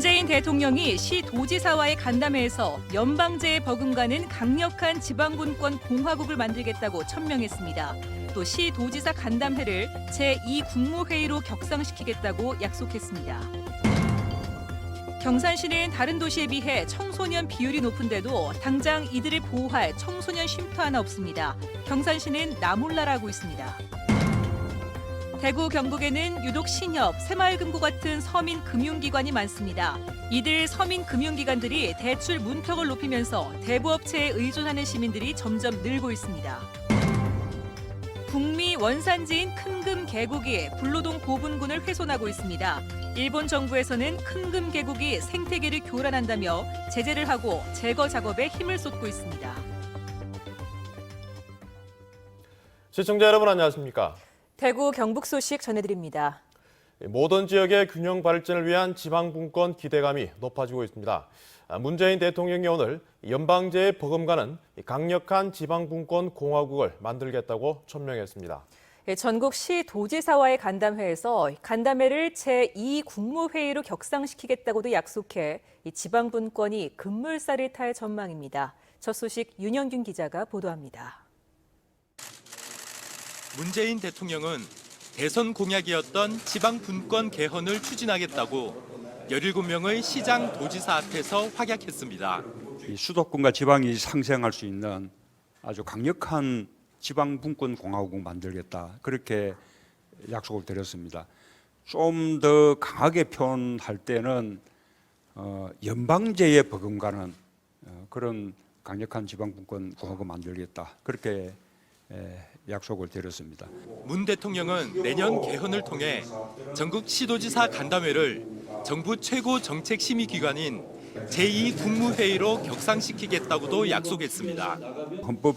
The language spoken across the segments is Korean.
문재인 대통령이 시 도지사와의 간담회에서 연방제에 버금가는 강력한 지방분권 공화국을 만들겠다고 천명했습니다. 또 시 도지사 간담회를 제2국무회의로 격상시키겠다고 약속했습니다. 경산시는 다른 도시에 비해 청소년 비율이 높은데도 당장 이들을 보호할 청소년 쉼터 하나 없습니다. 경산시는 나몰라라고 있습니다. 대구, 경북에는 유독 신협, 새마을금고 같은 서민 금융기관이 많습니다. 이들 서민 금융기관들이 대출 문턱을 높이면서 대부업체에 의존하는 시민들이 점점 늘고 있습니다. 북미 원산지인 큰금 계곡이 불로동 고분군을 훼손하고 있습니다. 일본 정부에서는 큰금 계곡이 생태계를 교란한다며 제재를 하고 제거 작업에 힘을 쏟고 있습니다. 시청자 여러분 안녕하십니까? 대구, 경북 소식 전해드립니다. 모든 지역의 균형 발전을 위한 지방분권 기대감이 높아지고 있습니다. 문재인 대통령이 오늘 연방제에 버금가는 강력한 지방분권 공화국을 만들겠다고 천명했습니다. 전국 시 도지사와의 간담회에서 간담회를 제2국무회의로 격상시키겠다고도 약속해 지방분권이 급물살을 탈 전망입니다. 첫 소식 윤영균 기자가 보도합니다. 문재인 대통령은 대선 공약이었던 지방분권 개헌을 추진하겠다고 17명의 시장 도지사 앞에서 확약했습니다. 수도권과 지방이 상생할 수 있는 아주 강력한 지방분권 공화국 만들겠다. 그렇게 약속을 드렸습니다. 좀 더 강하게 표현할 때는 연방제에 버금가는 그런 강력한 지방분권 공화국 만들겠다. 그렇게 약속을 드렸습니다. 문 대통령은 내년 개헌을 통해 전국 시도지사 간담회를 정부 최고 정책심의기관인 제2국무회의로 격상시키겠다고도 약속했습니다. 헌법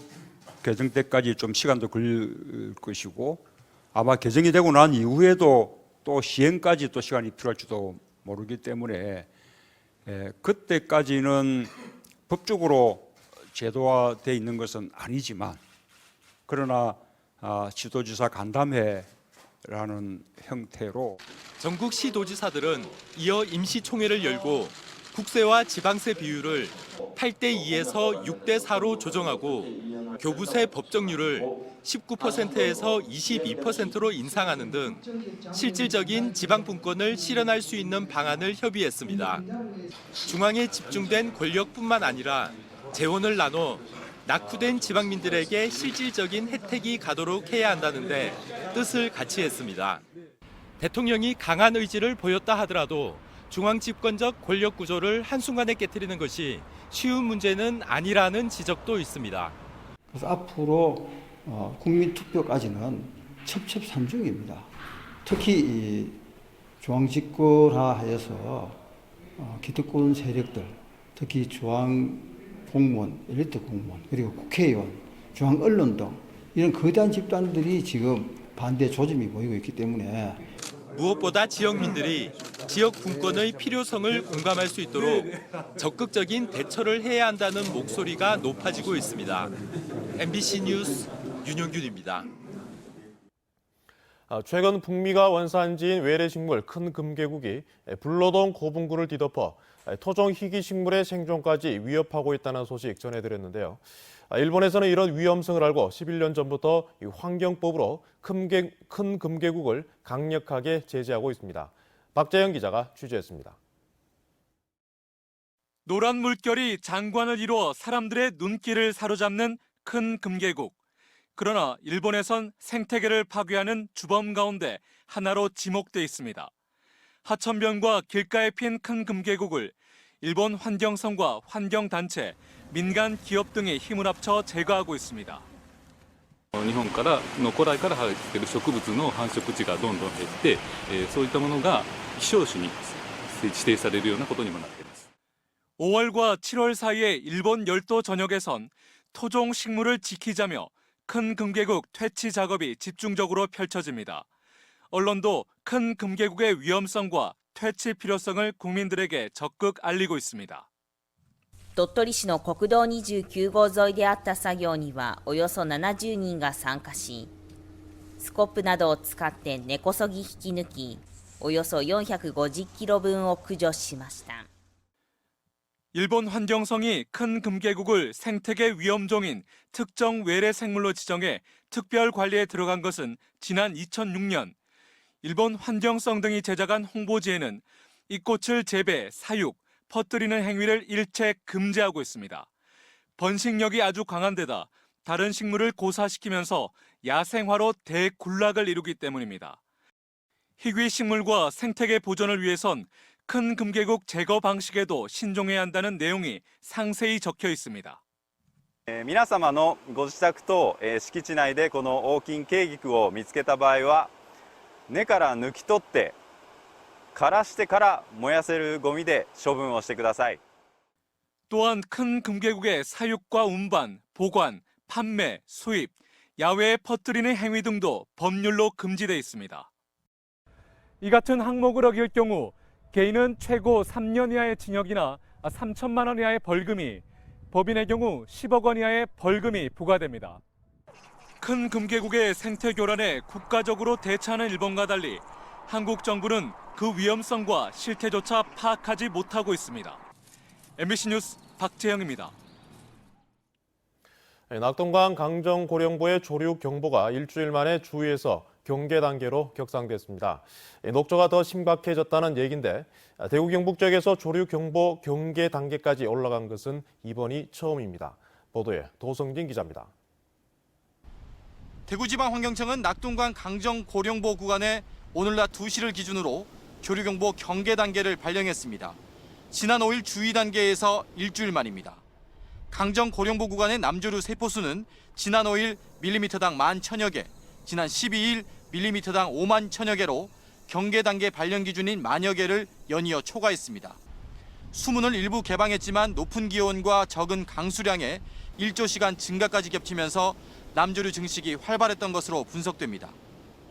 개정 때까지 좀 시간도 걸릴 것이고 아마 개정이 되고 난 이후에도 또 시행까지 또 시간이 필요할지도 모르기 때문에 그때까지는 법적으로 제도화되어 있는 것은 아니지만 그러나 시도지사 간담회라는 형태로 전국 시도지사들은 이어 임시총회를 열고 국세와 지방세 비율을 8대2에서 6대4로 조정하고 교부세 법정률을 19%에서 22%로 인상하는 등 실질적인 지방분권을 실현할 수 있는 방안을 협의했습니다. 중앙에 집중된 권력뿐만 아니라 재원을 나눠 낙후된 지방민들에게 실질적인 혜택이 가도록 해야 한다는데 뜻을 같이 했습니다. 대통령이 강한 의지를 보였다 하더라도 중앙 집권적 권력 구조를 한순간에 깨트리는 것이 쉬운 문제는 아니라는 지적도 있습니다. 그래서 앞으로 국민투표까지는 첩첩산중입니다. 특히 이 중앙집권화해서 기득권 세력들, 특히 중앙 공무원, 엘리트 공무원, 그리고 국회의원, 중앙 언론 등 이런 거대한 집단들이 지금 반대 조짐이 보이고 있기 때문에 무엇보다 지역민들이 지역 분권의 필요성을 공감할 수 있도록 적극적인 대처를 해야 한다는 목소리가 높아지고 있습니다. MBC 뉴스 윤영균입니다. 최근 북미가 원산지인 외래식물 큰금계국이 불로동 고분군을 뒤덮어 토종 희귀식물의 생존까지 위협하고 있다는 소식 전해드렸는데요. 일본에서는 이런 위험성을 알고 11년 전부터 환경법으로 큰 금계국을 강력하게 제재하고 있습니다. 박재영 기자가 취재했습니다. 노란 물결이 장관을 이루어 사람들의 눈길을 사로잡는 큰 금계국. 그러나 일본에선 생태계를 파괴하는 주범 가운데 하나로 지목돼 있습니다. 하천변과 길가에 핀 큰 금계국을 일본 환경성과 환경단체, 민간 기업 등이 힘을 합쳐 제거하고 있습니다. 日本からの古来から生えている植物の繁殖地がどんどん減って、そういったものが希少種に指定されるようなことにもなっています。 5월과 7월 사이에 일본 열도 전역에선 토종 식물을 지키자며 큰 금계국 퇴치 작업이 집중적으로 펼쳐집니다. 언론도 큰 금계국의 위험성과 퇴치 필요성을 국민들에게 적극 알리고 있습니다. 鳥取市の国道29号沿いであった作業にはおよそ70人が参加し、スコップなどを使って根こそぎ引き抜き、およそ450キロ分を駆除しました。 일본 환경성이 큰 금계국을 생태계 위험종인 특정 외래 생물로 지정해 특별 관리에 들어간 것은 지난 2006년. 일본 환경성 등이 제작한 홍보지에는 이 꽃을 재배, 사육, 퍼뜨리는 행위를 일체 금지하고 있습니다. 번식력이 아주 강한 데다 다른 식물을 고사시키면서 야생화로 대군락을 이루기 때문입니다. 희귀 식물과 생태계 보존을 위해선 큰 금계국 제거 방식에도 신중해야 한다는 내용이 상세히 적혀 있습니다. 皆様のご自宅等敷地内でこのオオキンケイギクを見つけた場合は根から抜き取って枯らしてから燃やせるゴミで処分をしてください. 또한 큰 금계국의 사육과 운반, 보관, 판매, 수입, 야외에 퍼뜨리는 행위 등도 법률로 금지돼 있습니다. 이 같은 항목을 어길 경우 개인은 최고 3년 이하의 징역이나 3천만 원 이하의 벌금이, 법인의 경우 10억 원 이하의 벌금이 부과됩니다. 큰 금계국의 생태 교란에 국가적으로 대처하는 일본과 달리 한국 정부는 그 위험성과 실태조차 파악하지 못하고 있습니다. MBC 뉴스 박재영입니다. 낙동강 강정고령보의 조류 경보가 일주일 만에 주위에서 경계 단계로 격상됐습니다. 녹조가 더 심각해졌다는 얘기인데 대구 경북 지역에서 조류 경보 경계 단계까지 올라간 것은 이번이 처음입니다. 보도에 도성진 기자입니다. 대구지방환경청은 낙동강 강정고령보 구간에 오늘 낮 2시를 기준으로 조류경보 경계 단계를 발령했습니다. 지난 5일 주의 단계에서 일주일 만입니다. 강정고령보 구간의 남조류 세포수는 지난 5일 밀리미터당 11,000여 개, 지난 12일 밀리미터당 5만 1,000여 개로 경계 단계 발령 기준인 10,000여 개를 연이어 초과했습니다. 수문을 일부 개방했지만 높은 기온과 적은 강수량에 일조 시간 증가까지 겹치면서 남조류 증식이 활발했던 것으로 분석됩니다.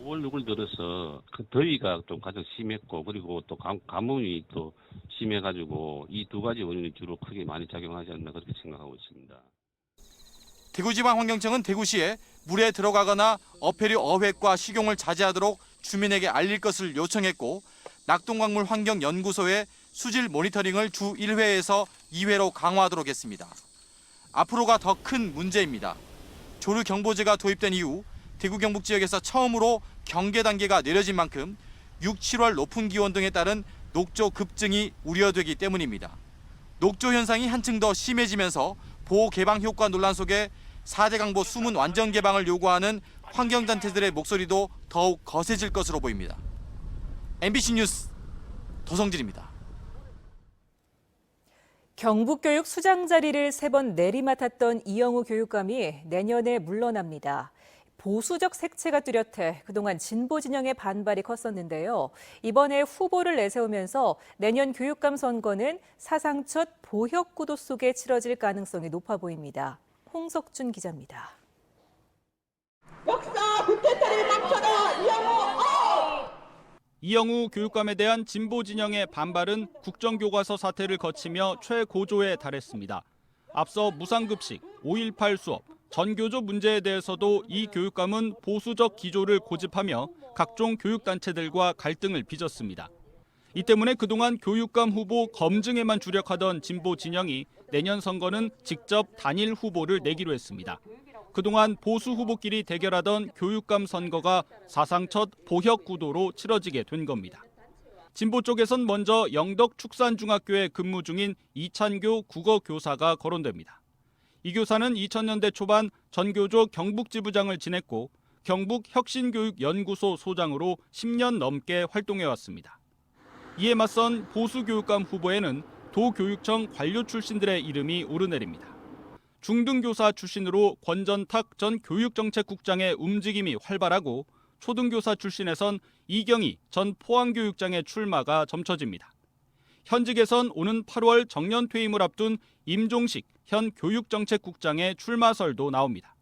5월 6월 들어서 그 더위가 좀 가장 심했고 그리고 또 가뭄이 또 심해가지고 이 두 가지 원인이 주로 크게 많이 작용하지 않나 그렇게 생각하고 있습니다. 대구지방환경청은 대구시에 물에 들어가거나 어패류 어획과 식용을 자제하도록 주민에게 알릴 것을 요청했고 낙동강물 환경연구소에 수질 모니터링을 주 1회에서 2회로 강화하도록 했습니다. 앞으로가 더 큰 문제입니다. 조류 경보제가 도입된 이후 대구 경북 지역에서 처음으로 경계 단계가 내려진 만큼 6, 7월 높은 기온 등에 따른 녹조 급증이 우려되기 때문입니다. 녹조 현상이 한층 더 심해지면서 보호 개방 효과 논란 속에 4대 강보 수문 완전 개방을 요구하는 환경단체들의 목소리도 더욱 거세질 것으로 보입니다. MBC 뉴스 도성진입니다. 경북교육 수장 자리를 3번 내리맡았던 이영우 교육감이 내년에 물러납니다. 보수적 색채가 뚜렷해 그동안 진보 진영의 반발이 컸었는데요. 이번에 후보를 내세우면서 내년 교육감 선거는 사상 첫 보혁 구도 속에 치러질 가능성이 높아 보입니다. 홍석준 기자입니다. 역사 국회타를 망쳐라 이영우! 이영우 교육감에 대한 진보 진영의 반발은 국정교과서 사태를 거치며 최고조에 달했습니다. 앞서 무상급식, 5.18 수업, 전교조 문제에 대해서도 이 교육감은 보수적 기조를 고집하며 각종 교육단체들과 갈등을 빚었습니다. 이 때문에 그동안 교육감 후보 검증에만 주력하던 진보 진영이 내년 선거는 직접 단일 후보를 내기로 했습니다. 그동안 보수 후보끼리 대결하던 교육감 선거가 사상 첫 보혁 구도로 치러지게 된 겁니다. 진보 쪽에선 먼저 영덕 축산중학교에 근무 중인 이찬교 국어교사가 거론됩니다. 이 교사는 2000년대 초반 전교조 경북지부장을 지냈고 경북혁신교육연구소 소장으로 10년 넘게 활동해왔습니다. 이에 맞선 보수교육감 후보에는 도교육청 관료 출신들의 이름이 오르내립니다. 중등교사 출신으로 권전탁 전 교육정책국장의 움직임이 활발하고 초등교사 출신에선 이경희 전 포항교육장의 출마가 점쳐집니다. 현직에선 오는 8월 정년 퇴임을 앞둔 임종식 현 교육정책국장의 출마설도 나옵니다.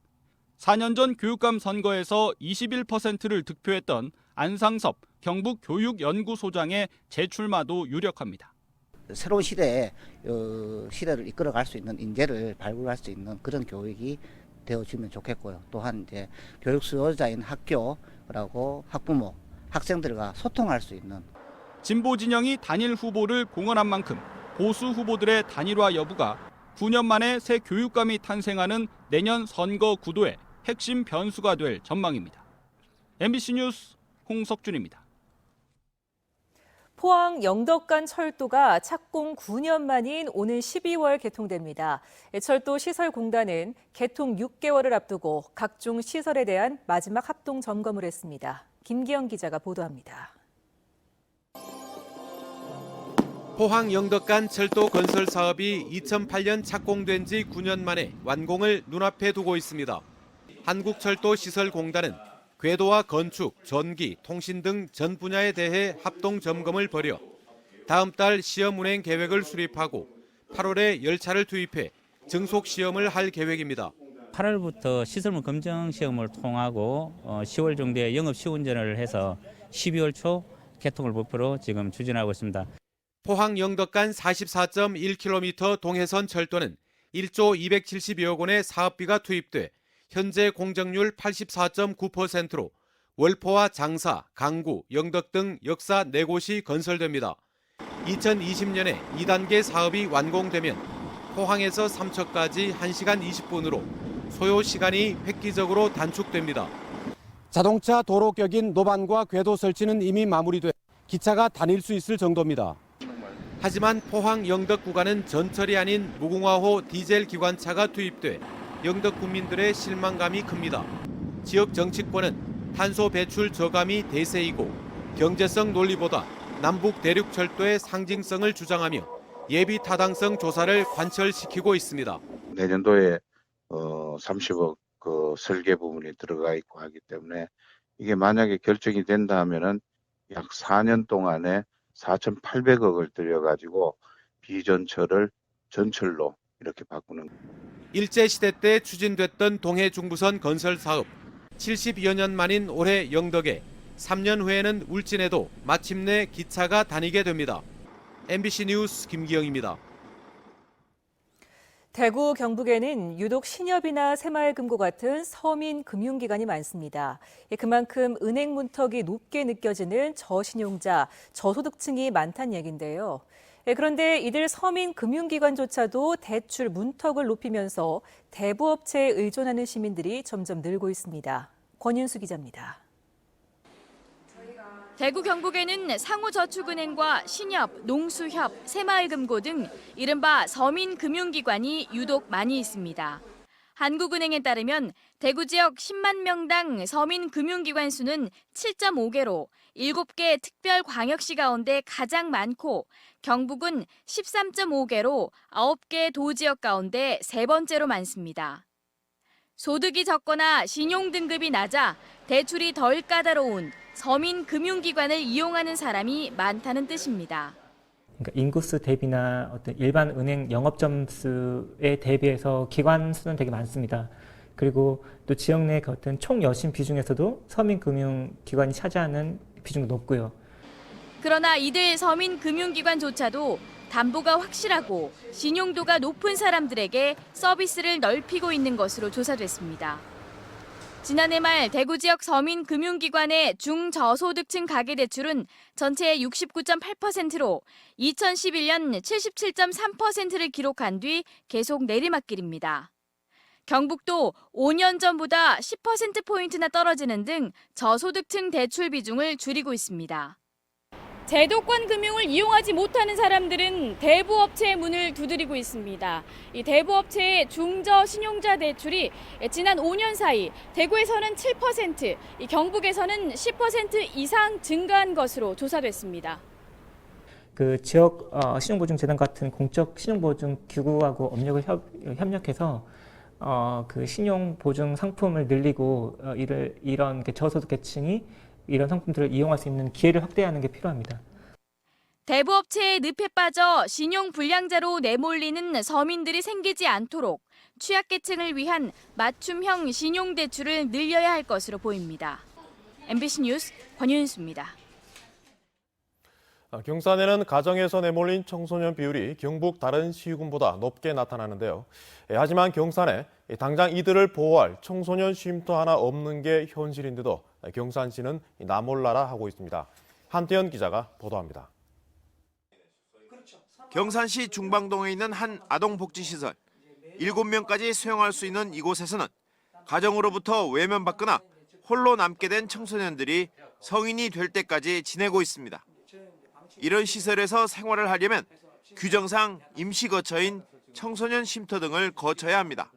4년 전 교육감 선거에서 21%를 득표했던 안상섭 경북교육연구소장의 재출마도 유력합니다. 새로운 시대를 이끌어갈 수 있는 인재를 발굴할 수 있는 그런 교육이 되어지면 좋겠고요. 또한 이제 교육 수요자인 학교라고 학부모, 학생들과 소통할 수 있는 진보 진영이 단일 후보를 공언한 만큼 보수 후보들의 단일화 여부가 9년 만에 새 교육감이 탄생하는 내년 선거 구도의 핵심 변수가 될 전망입니다. MBC 뉴스 홍석준입니다. 포항 영덕간 철도가 착공 9년 만인 오는 12월 개통됩니다. 철도시설공단은 개통 6개월을 앞두고 각종 시설에 대한 마지막 합동 점검을 했습니다. 김기영 기자가 보도합니다. 포항 영덕간 철도 건설 사업이 2008년 착공된 지 9년 만에 완공을 눈앞에 두고 있습니다. 한국철도시설공단은 궤도와 건축, 전기, 통신 등 전 분야에 대해 합동 점검을 벌여 다음 달 시험 운행 계획을 수립하고 8월에 열차를 투입해 증속 시험을 할 계획입니다. 8월부터 시설물 검정 시험을 통하고 10월 정도에 영업 시운전을 해서 12월 초 개통을 목표로 지금 추진하고 있습니다. 포항 영덕간 44.1km 동해선 철도는 1조 270여억 원의 사업비가 투입돼 현재 공정률 84.9%로 월포와 장사, 강구, 영덕 등 역사 4곳이 건설됩니다. 2020년에 2단계 사업이 완공되면 포항에서 삼척까지 1시간 20분으로 소요 시간이 획기적으로 단축됩니다. 자동차 도로격인 노반과 궤도 설치는 이미 마무리돼 기차가 다닐 수 있을 정도입니다. 하지만 포항 영덕 구간은 전철이 아닌 무궁화호 디젤 기관차가 투입돼 영덕 국민들의 실망감이 큽니다. 지역 정치권은 탄소 배출 저감이 대세이고 경제성 논리보다 남북 대륙철도의 상징성을 주장하며 예비 타당성 조사를 관철시키고 있습니다. 내년도에 30억 그 설계 부분이 들어가 있고 하기 때문에 이게 만약에 결정이 된다 하면은 약 4년 동안에 4,800억을 들여가지고 비전철을 전철로 이렇게 바꾸는. 일제시대 때 추진됐던 동해 중부선 건설 사업 70여 년 만인 올해 영덕에 3년 후에는 울진에도 마침내 기차가 다니게 됩니다. MBC 뉴스 김기영입니다. 대구 경북에는 유독 신협이나 새마을금고 같은 서민 금융기관이 많습니다. 그만큼 은행 문턱이 높게 느껴지는 저신용자, 저소득층이 많다는 얘기인데요. 그런데 이들 서민 금융기관조차도 대출 문턱을 높이면서 대부업체에 의존하는 시민들이 점점 늘고 있습니다. 권윤수 기자입니다. 대구 경북에는 상호저축은행과 신협, 농수협, 새마을금고 등 이른바 서민 금융기관이 유독 많이 있습니다. 한국은행에 따르면 대구 지역 10만 명당 서민 금융기관 수는 7.5개로 7개 특별광역시 가운데 가장 많고 경북은 13.5개로 9개 도지역 가운데 세 번째로 많습니다. 소득이 적거나 신용등급이 낮아 대출이 덜 까다로운 서민 금융기관을 이용하는 사람이 많다는 뜻입니다. 그러니까 인구수 대비나 어떤 일반 은행 영업 점수에 대비해서 기관 수는 되게 많습니다. 그리고 또 지역 내 어떤 총 여신 비중에서도 서민 금융기관이 차지하는 비중도 높고요. 그러나 이들 서민 금융기관조차도 담보가 확실하고 신용도가 높은 사람들에게 서비스를 넓히고 있는 것으로 조사됐습니다. 지난해 말 대구 지역 서민 금융기관의 중저소득층 가계대출은 전체의 69.8%로 2011년 77.3%를 기록한 뒤 계속 내리막길입니다. 경북도 5년 전보다 10%포인트나 떨어지는 등 저소득층 대출 비중을 줄이고 있습니다. 제도권 금융을 이용하지 못하는 사람들은 대부업체의 문을 두드리고 있습니다. 이 대부업체의 중저 신용자 대출이 지난 5년 사이 대구에서는 7%, 이 경북에서는 10% 이상 증가한 것으로 조사됐습니다. 그 지역 신용보증재단 같은 공적 신용보증 기구하고 업력을 협력해서 그 신용보증 상품을 늘리고 이런 저소득계층이 이런 상품들을 이용할 수 있는 기회를 확대하는 게 필요합니다. 대부업체의 늪에 빠져 신용불량자로 내몰리는 서민들이 생기지 않도록 취약계층을 위한 맞춤형 신용대출을 늘려야 할 것으로 보입니다. MBC 뉴스 권윤수입니다. 경산에는 가정에서 내몰린 청소년 비율이 경북 다른 시군보다 높게 나타나는데요. 하지만 경산에 당장 이들을 보호할 청소년 쉼터 하나 없는 게 현실인데도 경산시는 나몰라라 하고 있습니다. 한태현 기자가 보도합니다. 경산시 중방동에 있는 한 아동복지시설. 7명까지 수용할 수 있는 이곳에서는 가정으로부터 외면받거나 홀로 남게 된 청소년들이 성인이 될 때까지 지내고 있습니다. 이런 시설에서 생활을 하려면 규정상 임시 거처인 청소년 쉼터 등을 거쳐야 합니다.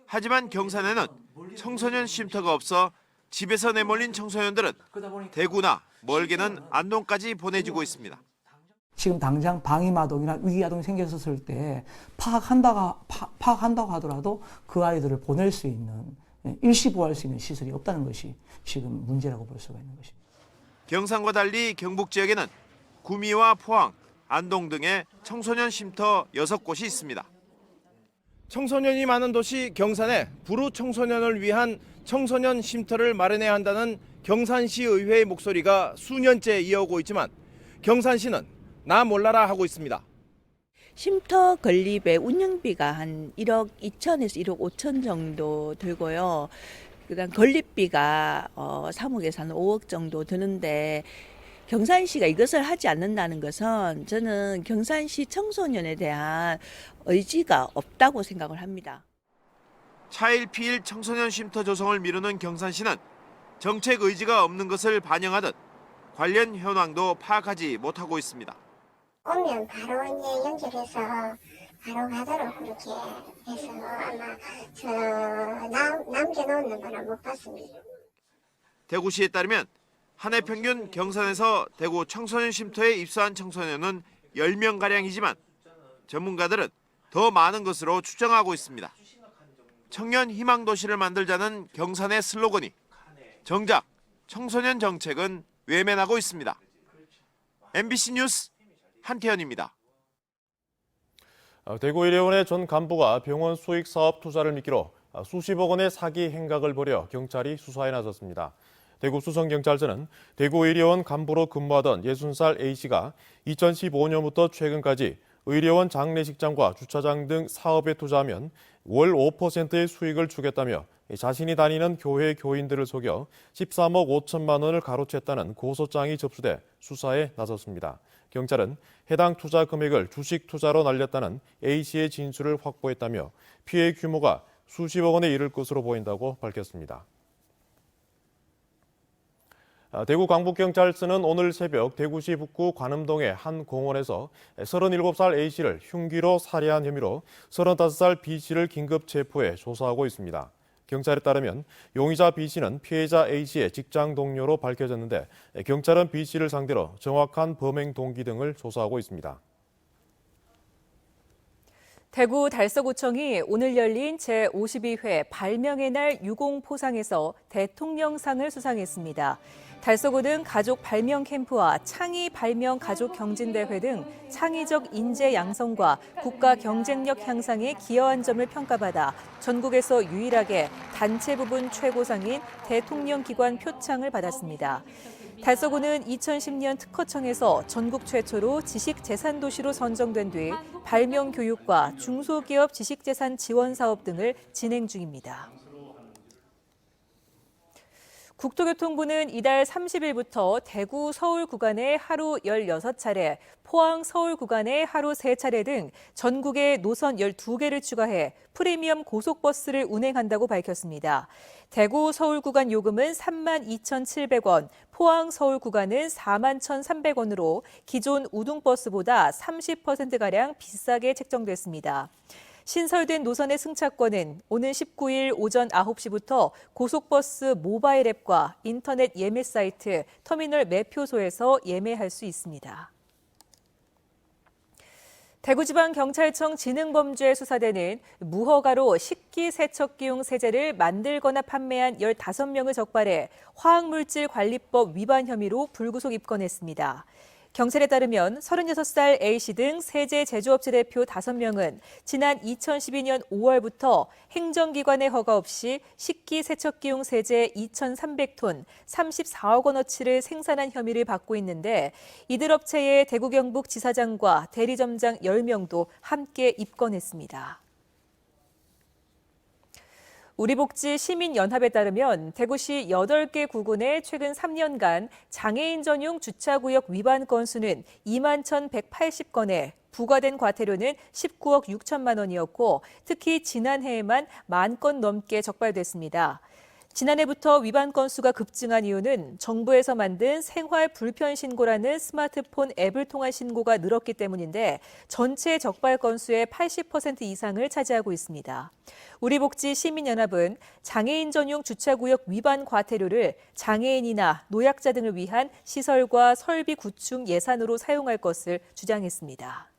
하지만 경산에는 청소년 쉼터가 없어 집에서 내몰린 청소년들은 대구나 멀게는 안동까지 보내지고 있습니다. 지금 당장 방임아동이나 위기아동이 생겼을 때 파악한다고 하더라도 그 아이들을 보낼 수 있는, 일시보호할 수 있는 시설이 없다는 것이 지금 문제라고 볼 수가 있는 것입니다. 경산과 달리 경북 지역에는 구미와 포항, 안동 등의 청소년 쉼터 6곳이 있습니다. 청소년이 많은 도시 경산에 불우 청소년을 위한 청소년 쉼터를 마련해야 한다는 경산시 의회의 목소리가 수년째 이어오고 있지만 경산시는 나 몰라라 하고 있습니다. 쉼터 건립의 운영비가 한 1억 2천에서 1억 5천 정도 들고요. 그다음 건립비가 3억에서 한 5억 정도 드는데 경산시가 이것을 하지 않는다는 것은 저는 경산시 청소년에 대한 의지가 없다고 생각을 합니다. 차일피일 청소년 쉼터 조성을 미루는 경산시는 정책 의지가 없는 것을 반영하듯 관련 현황도 파악하지 못하고 있습니다. 오면 바로 이제 연결해서 바로 가도록 그렇게 해서 아마 남겨놓는 거는 못 봤습니다. 대구시에 따르면 한 해 평균 경산에서 대구 청소년 쉼터에 입소한 청소년은 10명가량이지만 전문가들은 더 많은 것으로 추정하고 있습니다. 청년 희망 도시를 만들자는 경산의 슬로건이 정작 청소년 정책은 외면하고 있습니다. MBC 뉴스 한태현입니다. 대구의료원의 전 간부가 병원 수익 사업 투자를 미끼로 수십억 원의 사기 행각을 벌여 경찰이 수사에 나섰습니다. 대구 수성경찰서는 대구의료원 간부로 근무하던 60살 A씨가 2015년부터 최근까지 의료원 장례식장과 주차장 등 사업에 투자하면 월 5%의 수익을 주겠다며 자신이 다니는 교회 교인들을 속여 13억 5천만 원을 가로챘다는 고소장이 접수돼 수사에 나섰습니다. 경찰은 해당 투자 금액을 주식 투자로 날렸다는 A씨의 진술을 확보했다며 피해 규모가 수십억 원에 이를 것으로 보인다고 밝혔습니다. 대구 강북경찰서는 오늘 새벽 대구시 북구 관음동의 한 공원에서 37살 A씨를 흉기로 살해한 혐의로 35살 B씨를 긴급 체포해 조사하고 있습니다. 경찰에 따르면 용의자 B씨는 피해자 A씨의 직장 동료로 밝혀졌는데 경찰은 B씨를 상대로 정확한 범행 동기 등을 조사하고 있습니다. 대구 달서구청이 오늘 열린 제52회 발명의 날 유공포상에서 대통령상을 수상했습니다. 달서구는 가족 발명 캠프와 창의 발명 가족 경진대회 등 창의적 인재 양성과 국가 경쟁력 향상에 기여한 점을 평가받아 전국에서 유일하게 단체 부분 최고상인 대통령 기관 표창을 받았습니다. 달서구는 2010년 특허청에서 전국 최초로 지식재산도시로 선정된 뒤 발명 교육과 중소기업 지식재산 지원 사업 등을 진행 중입니다. 국토교통부는 이달 30일부터 대구 서울 구간에 하루 16차례, 포항 서울 구간에 하루 3차례 등 전국에 노선 12개를 추가해 프리미엄 고속버스를 운행한다고 밝혔습니다. 대구 서울 구간 요금은 32,700원, 포항 서울 구간은 41,300원으로 기존 우등버스보다 30%가량 비싸게 책정됐습니다. 신설된 노선의 승차권은 오는 19일 오전 9시부터 고속버스 모바일 앱과 인터넷 예매 사이트, 터미널 매표소에서 예매할 수 있습니다. 대구지방경찰청 지능범죄수사대는 무허가로 식기세척기용 세제를 만들거나 판매한 15명을 적발해 화학물질관리법 위반 혐의로 불구속 입건했습니다. 경찰에 따르면 36살 A씨 등 세제 제조업체 대표 5명은 지난 2012년 5월부터 행정기관의 허가 없이 식기세척기용 세제 2,300톤, 34억 원어치를 생산한 혐의를 받고 있는데 이들 업체의 대구 경북 지사장과 대리점장 10명도 함께 입건했습니다. 우리복지 시민연합에 따르면 대구시 8개 구군의 최근 3년간 장애인 전용 주차구역 위반 건수는 21,180건에 부과된 과태료는 19억 6천만 원이었고 특히 지난해에만 10,000건 넘게 적발됐습니다. 지난해부터 위반 건수가 급증한 이유는 정부에서 만든 생활 불편 신고라는 스마트폰 앱을 통한 신고가 늘었기 때문인데 전체 적발 건수의 80% 이상을 차지하고 있습니다. 우리복지시민연합은 장애인 전용 주차구역 위반 과태료를 장애인이나 노약자 등을 위한 시설과 설비 구축 예산으로 사용할 것을 주장했습니다.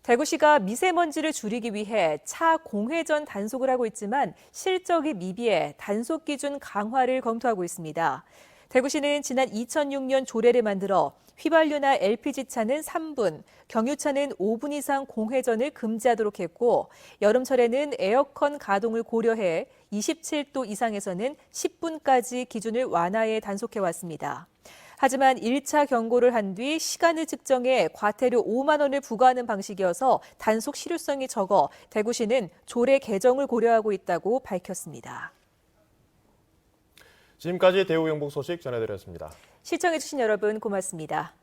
대구시가 미세먼지를 줄이기 위해 차 공회전 단속을 하고 있지만 실적이 미비해 단속 기준 강화를 검토하고 있습니다. 대구시는 지난 2006년 조례를 만들어 휘발유나 LPG차는 3분, 경유차는 5분 이상 공회전을 금지하도록 했고 여름철에는 에어컨 가동을 고려해 27도 이상에서는 10분까지 기준을 완화해 단속해왔습니다. 하지만 1차 경고를 한 뒤 시간을 측정해 과태료 5만 원을 부과하는 방식이어서 단속 실효성이 적어 대구시는 조례 개정을 고려하고 있다고 밝혔습니다. 지금까지 대구 경북 소식 전해드렸습니다. 시청해주신 여러분 고맙습니다.